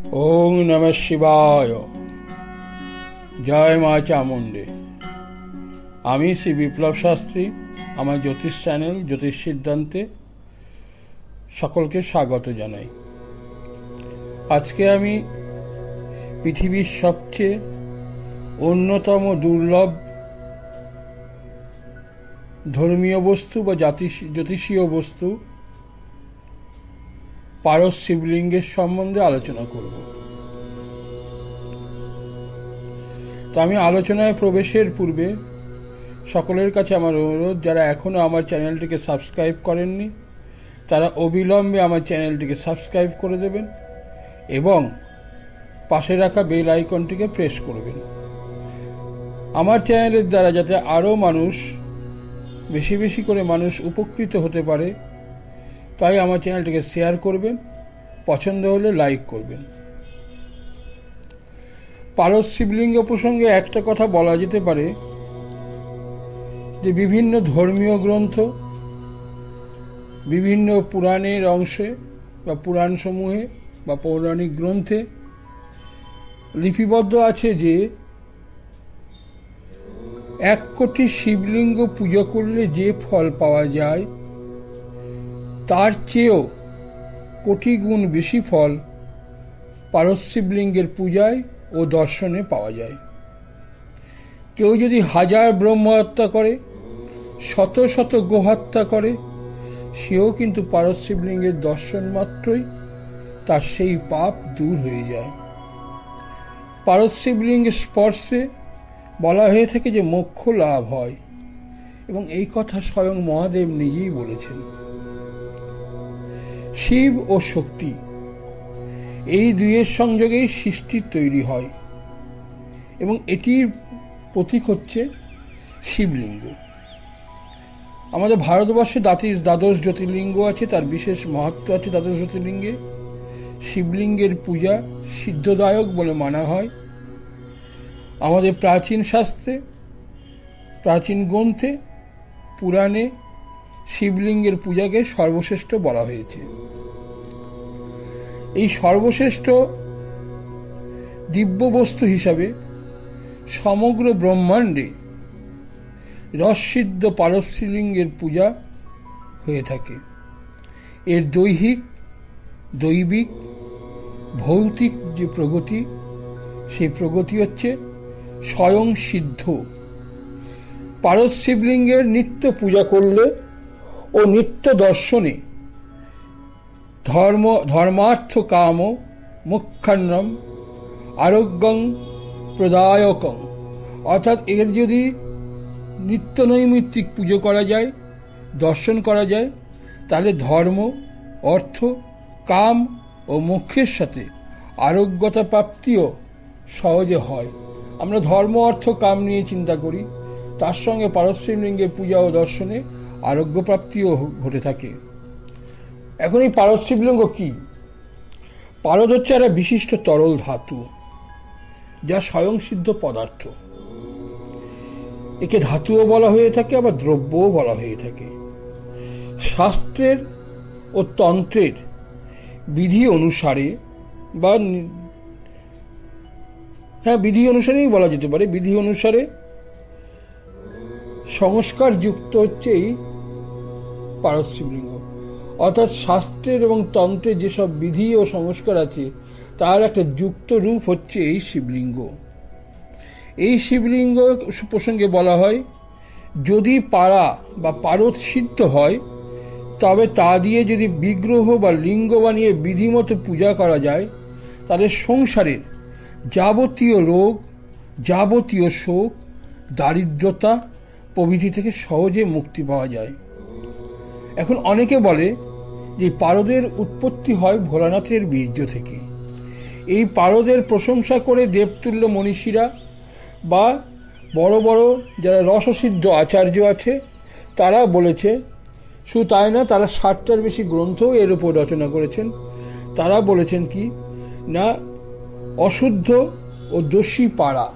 ओम नमः शिवाय। जय मा चामुंडे। আমি শ্রী বিপ্লব শাস্ত্রী। আমার জ্যোতিষ চ্যানেল জ্যোতিষ সিদ্ধান্তে সকলকে স্বাগত জানাই। আজকে আমি পৃথিবীর সবচেয়ে অন্যতম দুর্লভ ধর্মীয় বস্তু বা জ্যোতিষীয় বস্তু পারস শিবলিঙ্গের সম্বন্ধে আলোচনা করব। তো আমি আলোচনায় প্রবেশের পূর্বে সকলের কাছে আমার অনুরোধ, যারা এখনও আমার চ্যানেলটিকে সাবস্ক্রাইব করেননি তারা অবিলম্বে আমার চ্যানেলটিকে সাবস্ক্রাইব করে দেবেন এবং পাশে রাখা বেল আইকনটিকে প্রেস করবেন। আমার চ্যানেলের দ্বারা যাতে আরও বেশি বেশি করে মানুষ উপকৃত হতে পারে, তাই আমার চ্যানেলটিকে শেয়ার করবেন, পছন্দ হলে লাইক করবেন। পারস শিবলিঙ্গ প্রসঙ্গে একটা কথা বলা যেতে পারে যে বিভিন্ন ধর্মীয় গ্রন্থ, বিভিন্ন পুরাণের অংশে বা পুরাণসমূহে বা পৌরাণিক গ্রন্থে লিপিবদ্ধ আছে যে 1 কোটি শিবলিঙ্গ পুজো করলে যে ফল পাওয়া যায় তার চেয়েও কোটি গুণ বেশি ফল পারস শিবলিঙ্গের পূজায় ও দর্শনে পাওয়া যায়। কেউ যদি 1000 ব্রহ্ম হত্যা করে, শত শত গোহত্যা করে, সেও কিন্তু পারস শিবলিঙ্গের দর্শন মাত্রই তার সেই পাপ দূর হয়ে যায়। পারস শিবলিঙ্গের স্পর্শে বলা হয়ে থাকে যে মোক্ষ লাভ হয়, এবং এই কথা স্বয়ং মহাদেব নিজেই বলেছেন। শিব ও শক্তি এই দুইয়ের সংযোগেই সৃষ্টি তৈরি হয়, এবং এটির প্রতীক হচ্ছে শিবলিঙ্গ। আমাদের ভারতবর্ষে দ্বাদশ জ্যোতির্লিঙ্গ আছে, তার বিশেষ মাহাত্ম্য আছে। দ্বাদশ জ্যোতির্লিঙ্গে শিবলিঙ্গের পূজা সিদ্ধদায়ক বলে মানা হয়। আমাদের প্রাচীন শাস্ত্রে, প্রাচীন গ্রন্থে, পুরাণে শিবলিঙ্গের পূজাকে সর্বশ্রেষ্ঠ বলা হয়েছে। এই সর্বশ্রেষ্ঠ দিব্য বস্তু হিসাবে সমগ্র ব্রহ্মাণ্ডে রসসিদ্ধ পারস শিবলিঙ্গের পূজা হয়ে থাকে। এর দৈবিক ভৌতিক যে প্রগতি, সেই প্রগতি হচ্ছে স্বয়ং সিদ্ধ। পারস শিবলিঙ্গের নিত্য পূজা করলে ও নিত্য দর্শনে ধর্মার্থ কাম মুখ্যান্নম আরোগ্যং প্রদায়কং, অর্থাৎ এর যদি নিত্য নৈমিত্তিক পুজো করা যায়, দর্শন করা যায়, তাহলে ধর্ম, অর্থ, কাম ও মোক্ষের সাথে আরোগ্যতা প্রাপ্তিও সহজে হয়। আমরা ধর্ম, অর্থ, কাম নিয়ে চিন্তা করি, তার সঙ্গে পারস শিবলিঙ্গের পূজা ও দর্শনে আরোগ্য প্রাপ্তিও ঘটে থাকে। এখন এই পারস শিবলিঙ্গ কি? পারদ হচ্ছে একটা বিশিষ্ট তরল ধাতু, যা স্বয়ং সিদ্ধ পদার্থ। একে ধাতুও বলা হয়ে থাকে, আবার দ্রব্যও বলা হয়ে থাকে। শাস্ত্রের ও তন্ত্রের বিধি অনুসারে বা বিধি অনুসারেই বলা যেতে পারে, বিধি অনুসারে সংস্কার যুক্ত হচ্ছে এই পারস শিবলিঙ্গ। অর্থাৎ শাস্ত্রের এবং তন্ত্রের যেসব বিধি ও সংস্কার আছে তার একটা যুক্ত রূপ হচ্ছে এই শিবলিঙ্গ। এই শিবলিঙ্গ প্রসঙ্গে বলা হয়, যদি পারা বা পারদ সিদ্ধ হয় তবে তা দিয়ে যদি বিগ্রহ বা লিঙ্গ বানিয়ে বিধিমতো পূজা করা যায়, তাহলে সংসারের যাবতীয় রোগ, যাবতীয় শোক, দারিদ্রতা প্রভৃতি থেকে সহজে মুক্তি পাওয়া যায়। এখন অনেকে বলে যে পারদের উৎপত্তি হয় ভোলানাথের বীর্য থেকে। এই পারদের প্রশংসা করে দেবতুল্য মনীষীরা বা বড় বড় যারা রসসিদ্ধ আচার্য আছে তারা বলেছে, শুধু তাই না, তারা 60টার বেশি গ্রন্থও এর উপর রচনা করেছেন। তারা বলেছেন কি না, অশুদ্ধ ও দোষী পারা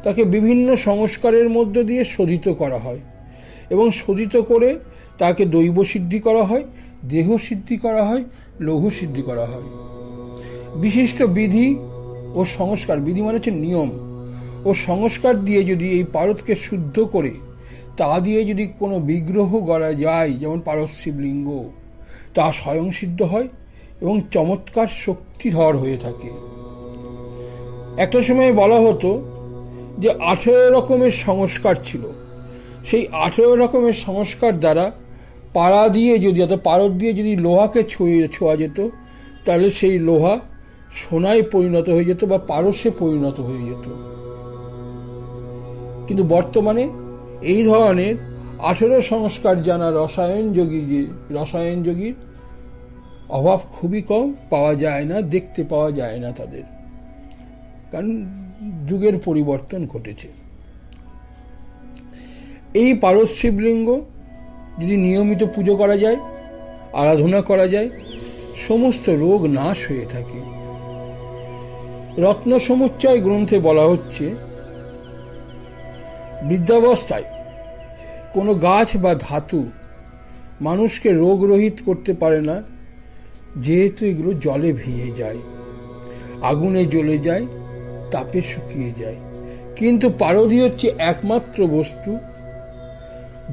তাকে বিভিন্ন সংস্কারের মধ্য দিয়ে শোধিত করা হয়, এবং শোধিত করে তাকে দৈব সিদ্ধি করা হয়, দেহ সিদ্ধি করা হয়, লৌহ সিদ্ধি করা হয়। বিশিষ্ট বিধি ও সংস্কার, বিধি মানে হচ্ছে নিয়ম ও সংস্কার দিয়ে যদি এই পারদকে শুদ্ধ করে তা দিয়ে যদি কোনো বিগ্রহ গড়া যায়, যেমন পারদ শিবলিঙ্গ, তা স্বয়ং সিদ্ধ হয় এবং চমৎকার শক্তিধর হয়ে থাকে। একটা সময় বলা হতো যে 18 রকমের সংস্কার ছিল, সেই 18 রকমের সংস্কার দ্বারা পাড়া দিয়ে যদি, অর্থাৎ পারদ দিয়ে যদি লোহাকে ছোঁয়া যেত, তাহলে সেই লোহা সোনায় পরিণত হয়ে যেত বা পারসে পরিণত হয়ে যেত। কিন্তু বর্তমানে এই ধরনের 18 সংস্কার জানা রসায়নযোগীর অভাব খুবই কম, পাওয়া যায় না, দেখতে পাওয়া যায় না তাদের, কারণ যুগের পরিবর্তন ঘটেছে। এই পারদ শিবলিঙ্গ যদি নিয়মিত পুজো করা যায়, আরাধনা করা যায়, সমস্ত রোগ নাশ হয়ে থাকে। রত্ন সমুচ্চয় গ্রন্থে বলা হচ্ছে, বৃদ্ধাবস্থায় কোনো গাছ বা ধাতু মানুষকে রোগরহিত করতে পারে না, যেহেতু এগুলো জলে ভিজে যায়, আগুনে জ্বলে যায়, তাপে শুকিয়ে যায়। কিন্তু পারদই হচ্ছে একমাত্র বস্তু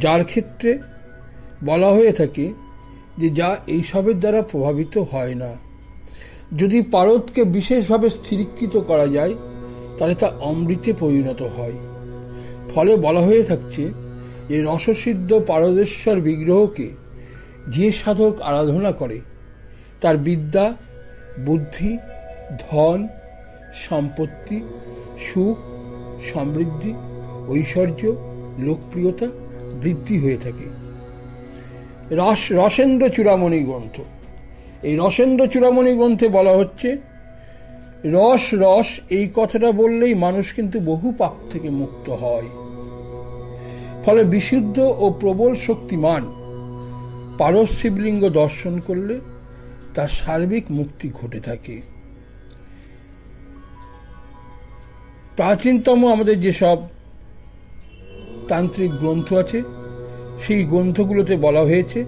যার ক্ষেত্রে বলা হয়ে থাকে যে যা এইসবের দ্বারা প্রভাবিত হয় না। যদি পারদকে বিশেষভাবে স্থিরীকৃত করা যায় তাহলে তা অমৃতে পরিণত হয়। ফলে বলা হয়ে থাকছে যে রসসিদ্ধ পারদেশ্বর বিগ্রহকে যে সাধক আরাধনা করে তার বিদ্যা, বুদ্ধি, ধন, সম্পত্তি, সুখ, সমৃদ্ধি, ঐশ্বর্য, লোকপ্রিয়তা বৃদ্ধি হয়ে থাকে। রসেন্দ্র চূড়ামণি গ্রন্থ, এই রসেন্দ্র চূড়ামণি গ্রন্থে বলা হচ্ছে, রস রস এই কথাটা বললেই মানুষ কিন্তু বহু পাপ থেকে মুক্ত হয়। ফলে বিশুদ্ধ ও প্রবল শক্তিমান পারদ শিবলিঙ্গ দর্শন করলে তার সার্বিক মুক্তি ঘটে থাকে। প্রাচীনতম আমাদের যেসব তান্ত্রিক গ্রন্থ আছে সেই গ্রন্থগুলোতে বলা হয়েছে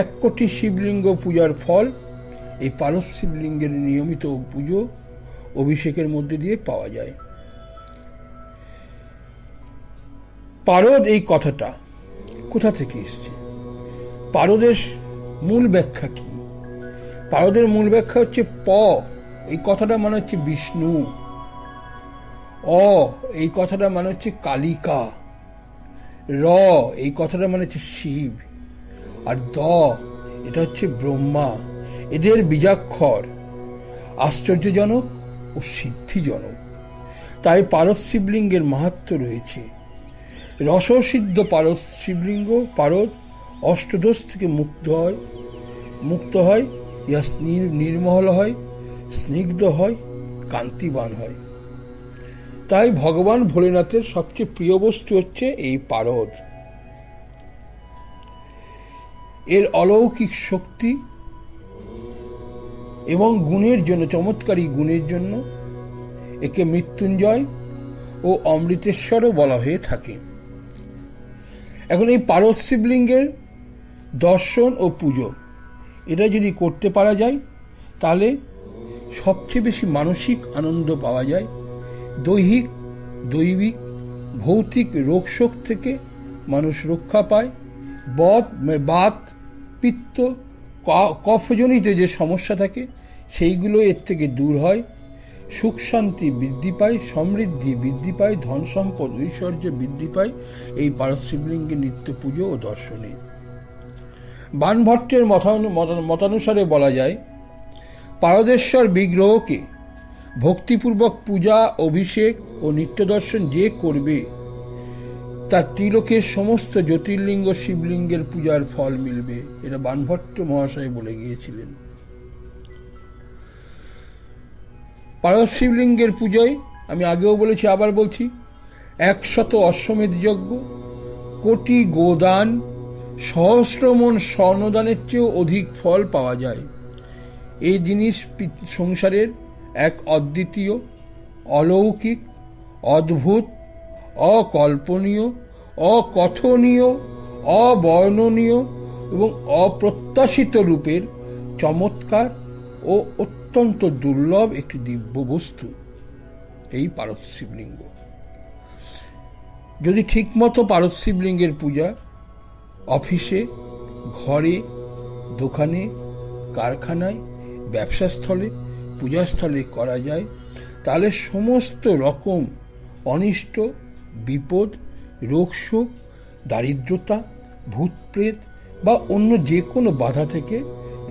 1 কোটি শিবলিঙ্গ পূজার ফল এই পারদ শিবলিঙ্গের নিয়মিত পুজো অভিষেকের মধ্যে দিয়ে পাওয়া যায়। পারদ এই কথাটা কোথা থেকে এসছে? পারদের মূল ব্যাখ্যা কি? পারদের মূল ব্যাখ্যা হচ্ছে প, এই কথাটা মানে হচ্ছে বিষ্ণু, অ এই কথাটা মানে হচ্ছে কালিকা, র এই কথাটা মানে হচ্ছে শিব, আর দ এটা হচ্ছে ব্রহ্মা। এদের বীজাক্ষর আশ্চর্যজনক ও সিদ্ধিজনক, তাই পারদ শিবলিঙ্গের মাহাত্ম্য রয়েছে। রসসিদ্ধ পারদ শিবলিঙ্গ পারদ অষ্টদোষ থেকে মুক্ত হয়, ইয়া নির্মল হয়, স্নিগ্ধ হয়, কান্তিবান হয়। তাই ভগবান ভোলেনাথের সবচেয়ে প্রিয় বস্তু হচ্ছে এই পারদ। এর অলৌকিক শক্তি এবং গুণের জন্য, চমৎকারী গুণের জন্য একে মৃত্যুঞ্জয় ও অমৃতেশ্বরও বলা হয়ে থাকে। এখন এই পারদ শিবলিঙ্গের দর্শন ও পুজো এটা যদি করতে পারা যায় তাহলে সবচেয়ে বেশি মানসিক আনন্দ পাওয়া যায়। দৈবিক ভৌতিক রোগশোক থেকে মানুষ রক্ষা পায়। বাত, পিত্ত, কফজনিত যে সমস্যা থাকে সেইগুলো এর থেকে দূর হয়। সুখ শান্তি বৃদ্ধি পায়, সমৃদ্ধি বৃদ্ধি পায়, ধন সম্পদ ঐশ্বর্য বৃদ্ধি পায় এই পারদ শিবলিঙ্গের নিত্য পুজো ও দর্শনে। বাণভট্টের মতানুসারে বলা যায়, পারদেশ্বর বিগ্রহকে ভক্তিপূর্বক পূজা, অভিষেক ও নিত্য দর্শন যে করবে তার ত্রিলোকের সমস্ত জ্যোতির্লিঙ্গ শিবলিঙ্গের পূজার ফল মিলবে। এটা বাণভট্ট মহাশয় বলে গিয়েছিলেন। পারদ শিবলিঙ্গের পুজোয় আমি আগেও বলেছি, আবার বলছি, 100 অশ্বমেধ যজ্ঞ, কোটি গোদান, সহস্রমণ স্বর্ণদানের চেয়েও অধিক ফল পাওয়া যায়। এই জিনিস সংসারের এক অদ্বিতীয়, অলৌকিক, অদ্ভুত, অকল্পনীয়, অকথনীয়, অবর্ণনীয় এবং অপ্রত্যাশিত রূপের চমৎকার ও অত্যন্ত অত্যন্ত দুর্লভ একটি দিব্য বস্তু এই পারদ শিবলিঙ্গ। যদি ঠিকমতো পারদ শিবলিঙ্গের পূজা অফিসে, ঘরে, দোকানে, কারখানায়, ব্যবসাস্থলে, পূজাস্থলে করা যায়, তাহলে সমস্ত রকম অনিষ্ট, বিপদ, রোগ শোক, দারিদ্রতা, ভূত প্রেত বা অন্য যে কোনো বাধা থেকে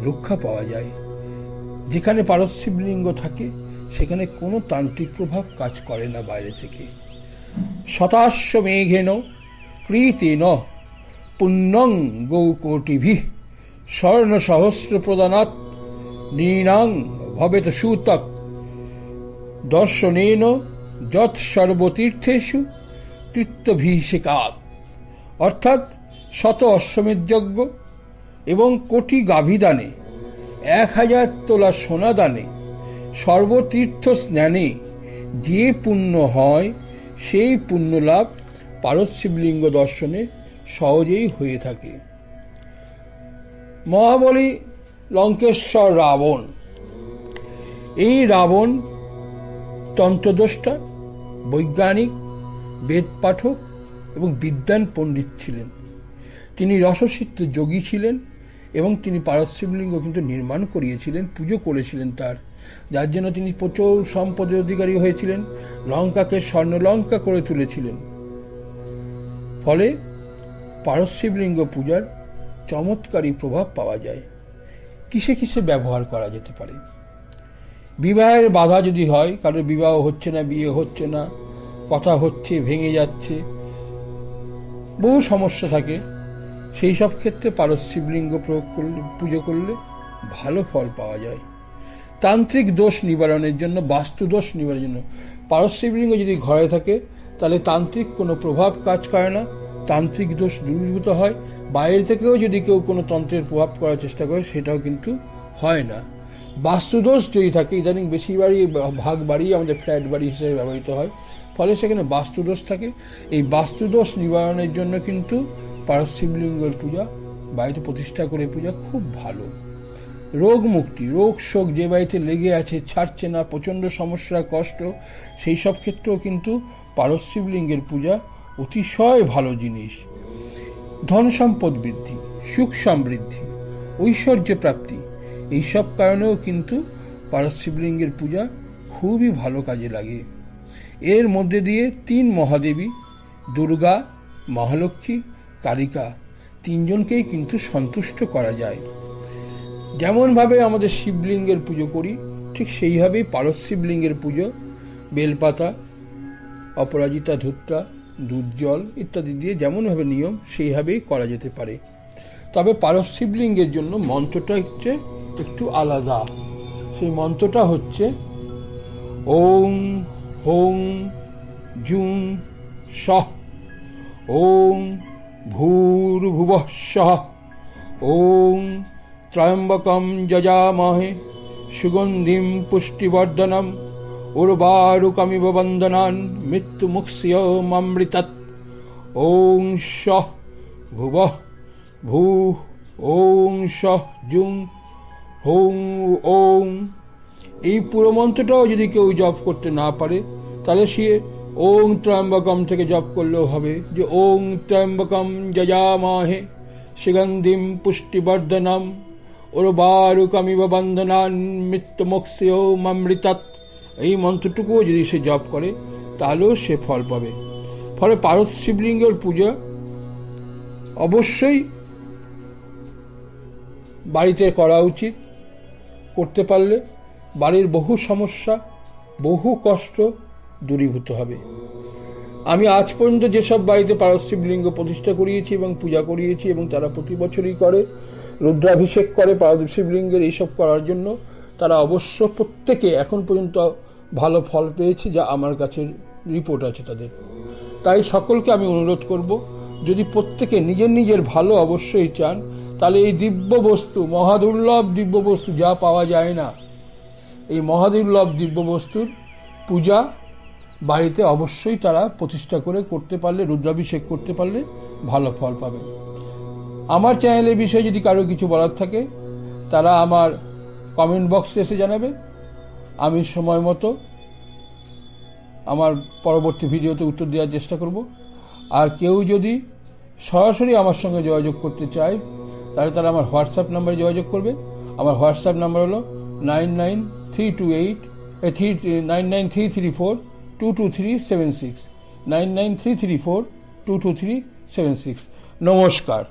রক্ষা পাওয়া যায়। যেখানে পারদ শিবলিঙ্গ থাকে সেখানে কোনো তান্ত্রিক প্রভাব কাজ করে না বাইরে থেকে। শতাস্য মেঘেন কৃতেন পুণ্যং গৌকোটিভিঃ স্বর্ণ সহস্র প্রদানাৎ নৃণাং ভবেত সুতক দর্শনেন যৎ সর্বতীর্থেষু কৃত্যভিষেকাৎ। অর্থাৎ শত অশ্বমেধ যজ্ঞ এবং কোটি গাভীদানে, 1000 তোলা সোনা দানে, সর্বতীর্থ স্নানে যে পুণ্য হয় সেই পুণ্য লাভ পারদ শিবলিঙ্গ দর্শনে সহজেই হয়ে থাকে। মহাবলী লঙ্কেশ্বর রাবণ, এই রাবণ তন্ত্রদ্রষ্টা, বৈজ্ঞানিক, বেদ পাঠক এবং বিদ্বান পণ্ডিত ছিলেন। তিনি রসসিদ্ধ যোগী ছিলেন এবং তিনি পারদ শিবলিঙ্গ কিন্তু নির্মাণ করিয়েছিলেন, পুজো করেছিলেন তার, যার জন্য তিনি প্রচুর সম্পদের অধিকারী হয়েছিলেন, লঙ্কাকে স্বর্ণলঙ্কা করে তুলেছিলেন। ফলে পারদ শিবলিঙ্গ পূজার চমৎকারী প্রভাব পাওয়া যায়। কিসে কিসে ব্যবহার করা যেতে পারে? বিবাহের বাধা যদি হয়, কারোর বিবাহ হচ্ছে না, বিয়ে হচ্ছে না, কথা হচ্ছে, ভেঙে যাচ্ছে, বহু সমস্যা থাকে, সেই সব ক্ষেত্রে পারদ শিবলিঙ্গ প্রয়োগ করলে, পুজো করলে ভালো ফল পাওয়া যায়। তান্ত্রিক দোষ নিবারণের জন্য, বাস্তু দোষ নিবারণের জন্য পারদ শিবলিঙ্গ যদি ঘরে থাকে তাহলে তান্ত্রিক কোনো প্রভাব কাজ করে না, তান্ত্রিক দোষ দূরীভূত হয়। বাইরে থেকেও যদি কেউ কোনো তন্ত্রের প্রভাব করার চেষ্টা করে সেটাও কিন্তু হয় না। বাস্তুদোষ যদি থাকে, ইদানিং বেশি বাড়ি, ভাগ বাড়ি আমাদের ফ্ল্যাট বাড়ি হিসেবে ব্যবহৃত হয়, ফলে সেখানে বাস্তুদোষ থাকে। এই বাস্তুদোষ নিবারণের জন্য কিন্তু পারদ শিবলিঙ্গের পূজা, বাড়িতে প্রতিষ্ঠা করে পূজা খুব ভালো। রোগ মুক্তি, রোগ শোক যে বাড়িতে লেগে আছে, ছাড়ছে না, প্রচণ্ড সমস্যা, কষ্ট, সেই সব ক্ষেত্রেও কিন্তু পারদ শিবলিঙ্গের পূজা অতিশয় ভালো জিনিস। ধন সম্পদ বৃদ্ধি, সুখ সমৃদ্ধি, ঐশ্বর্য প্রাপ্তি, এইসব কারণেও কিন্তু পারদ শিবলিঙ্গের পূজা খুবই ভালো কাজে লাগে। এর মধ্যে দিয়ে 3 মহাদেবী, দুর্গা, মহালক্ষ্মী, কালিকা, 3জনকেই কিন্তু সন্তুষ্ট করা যায়। যেমনভাবে আমাদের শিবলিঙ্গের পুজো করি ঠিক সেইভাবেই পারদ শিবলিঙ্গের পুজো বেলপাতা, অপরাজিতা ধূপটা, দুধ জল ইত্যাদি দিয়ে যেমনভাবে নিয়ম সেইভাবেই করা যেতে পারে। তবে পারদ শিবলিঙ্গের জন্য মন্ত্রটা হচ্ছে একটু আলাদা। সেই মন্ত্রটা হচ্ছে ওং হোং জুং সঃ ওং ভূর্ভুবঃ স্বঃ ওং ত্র্যম্বকম যজামহে সুগন্ধিম পুষ্টিবর্ধনম উর্বারুকমিব বন্দনান মৃত্যুমুক্ষীয়মৃতৎ ওং সঃ ভুবঃ ভূঃ ওং সঃ জুং হোং ওং। এই পুরো মন্ত্রটাও যদি কেউ জপ করতে না পারে তাহলে সে ওং ত্র্যম্বকম থেকে জপ করলেও হবে, যে ওং ত্র্যম্বকম যজামহে সুগন্ধিম পুষ্টিবর্ধনম উর্বারুকমিব বন্দনান মৃত্যুমুক্ষীয়মৃতৎ। এই মন্ত্রটুকুও যদি সে জপ করে তাহলেও সে ফল পাবে। ফলে পারদ শিবলিঙ্গের পূজা অবশ্যই বাড়িতে করা উচিত। করতে পারলে বাড়ির বহু সমস্যা, বহু কষ্ট দূরীভূত হবে। আমি আজ পর্যন্ত যেসব বাড়িতে পারদ শিবলিঙ্গ প্রতিষ্ঠা করিয়েছি এবং পূজা করিয়েছি এবং তারা প্রতি বছরই করে, রুদ্রাভিষেক করে পারদ শিবলিঙ্গের, এইসব করার জন্য তারা অবশ্য প্রত্যেকে এখন পর্যন্ত ভালো ফল পেয়েছে, যা আমার কাছে রিপোর্ট আছে তাদের। তাই সকলকে আমি অনুরোধ করব, যদি প্রত্যেকে নিজের নিজের ভালো অবশ্যই চান, তাহলে এই দিব্য বস্তু, মহাদুর্লভ দিব্য বস্তু যা পাওয়া যায় না, এই মহাদুর্লভ দিব্য বস্তুর পূজা বাড়িতে অবশ্যই তারা প্রতিষ্ঠা করে করতে পারলে, রুদ্রাভিষেক করতে পারলে ভালো ফল পাবে। আমার চ্যানেলের বিষয়ে যদি কারো কিছু বলার থাকে তারা আমার কমেন্ট বক্সে এসে জানাবে, আমি সময় মতো আমার পরবর্তী ভিডিওতে উত্তর দেওয়ার চেষ্টা করব। আর কেউ যদি সরাসরি আমার সঙ্গে যোগাযোগ করতে চায় তাহলে তারা আমার হোয়াটসঅ্যাপ নাম্বারে যোগাযোগ করবে। আমার হোয়াটসঅ্যাপ নাম্বার হলো 9933422376 9933422376। নমস্কার।